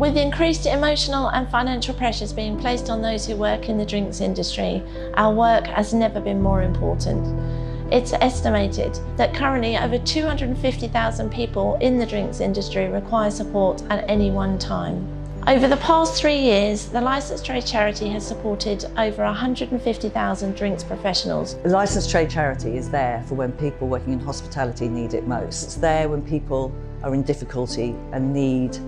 With increased emotional and financial pressures being placed on those who work in the drinks industry, our work has never been more important. It's estimated that currently over 250,000 people in the drinks industry require support at any one time. Over the past 3 years, the Licensed Trade Charity has supported over 150,000 drinks professionals. The Licensed Trade Charity is there for when people working in hospitality need it most. It's there when people are in difficulty and need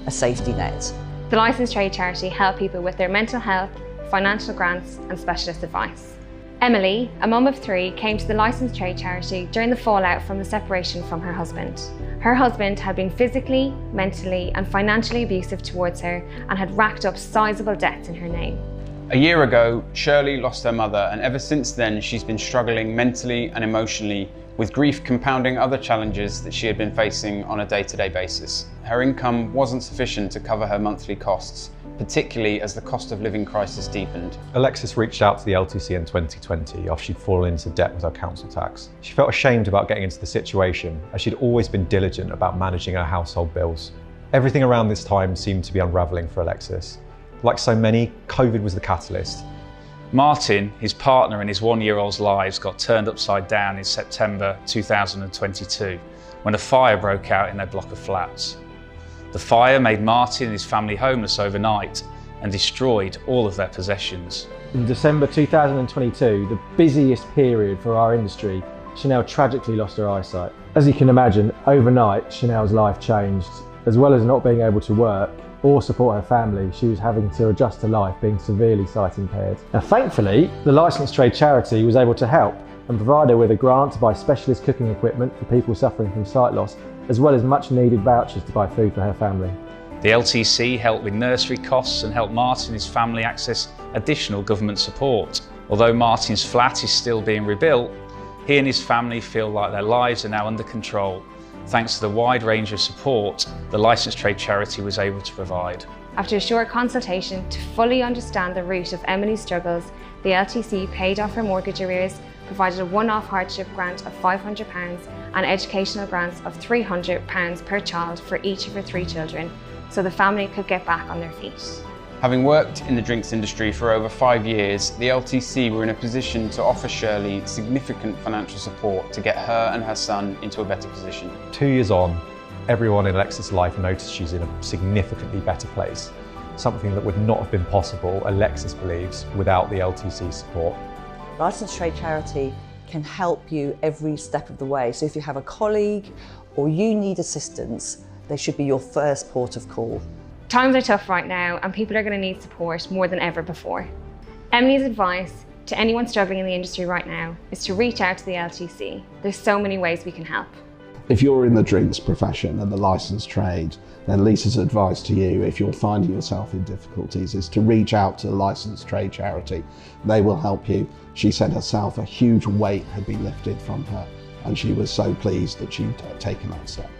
a safety net. The Licensed Trade Charity help people with their mental health, financial grants and specialist advice. Emily, a mum of 3, came to the Licensed Trade Charity during the fallout from the separation from her husband. Her husband had been physically, mentally and financially abusive towards her and had racked up sizable debts in her name. A year ago, Shirley lost her mother, and ever since then she's been struggling mentally and emotionally, with grief compounding other challenges that she had been facing on a day-to-day basis. Her income wasn't sufficient to cover her monthly costs, particularly as the cost of living crisis deepened. Alexis reached out to the LTC in 2020 after she'd fallen into debt with her council tax. She felt ashamed about getting into the situation, as she'd always been diligent about managing her household bills. Everything around this time seemed to be unravelling for Alexis. Like so many, COVID was the catalyst. Martin, his partner and his 1-year-old's lives got turned upside down in September 2022 when a fire broke out in their block of flats. The fire made Martin and his family homeless overnight and destroyed all of their possessions. In December 2022, the busiest period for our industry, Chanel tragically lost her eyesight. As you can imagine, overnight Chanel's life changed. As well as not being able to work or support her family, she was having to adjust to life being severely sight impaired. Now thankfully, the Licensed Trade Charity was able to help and provide her with a grant to buy specialist cooking equipment for people suffering from sight loss, as well as much needed vouchers to buy food for her family. The LTC helped with nursery costs and helped Martin and his family access additional government support. Although Martin's flat is still being rebuilt, he and his family feel like their lives are now under control, thanks to the wide range of support the Licensed Trade Charity was able to provide. After a short consultation to fully understand the root of Emily's struggles, the LTC paid off her mortgage arrears, provided a one-off hardship grant of £500 and educational grants of £300 per child for each of her 3 children, so the family could get back on their feet. Having worked in the drinks industry for over 5 years, the LTC were in a position to offer Shirley significant financial support to get her and her son into a better position. 2 years on, everyone in Alexis' life noticed she's in a significantly better place. Something that would not have been possible, Alexis believes, without the LTC support. Licensed Trade Charity can help you every step of the way. So if you have a colleague or you need assistance, they should be your first port of call. Times are tough right now and people are going to need support more than ever before. Emily's advice to anyone struggling in the industry right now is to reach out to the LTC. There's so many ways we can help. If you're in the drinks profession and the licensed trade, then Lisa's advice to you, if you're finding yourself in difficulties, is to reach out to the Licensed Trade Charity. They will help you. She said herself a huge weight had been lifted from her and she was so pleased that she'd taken that step.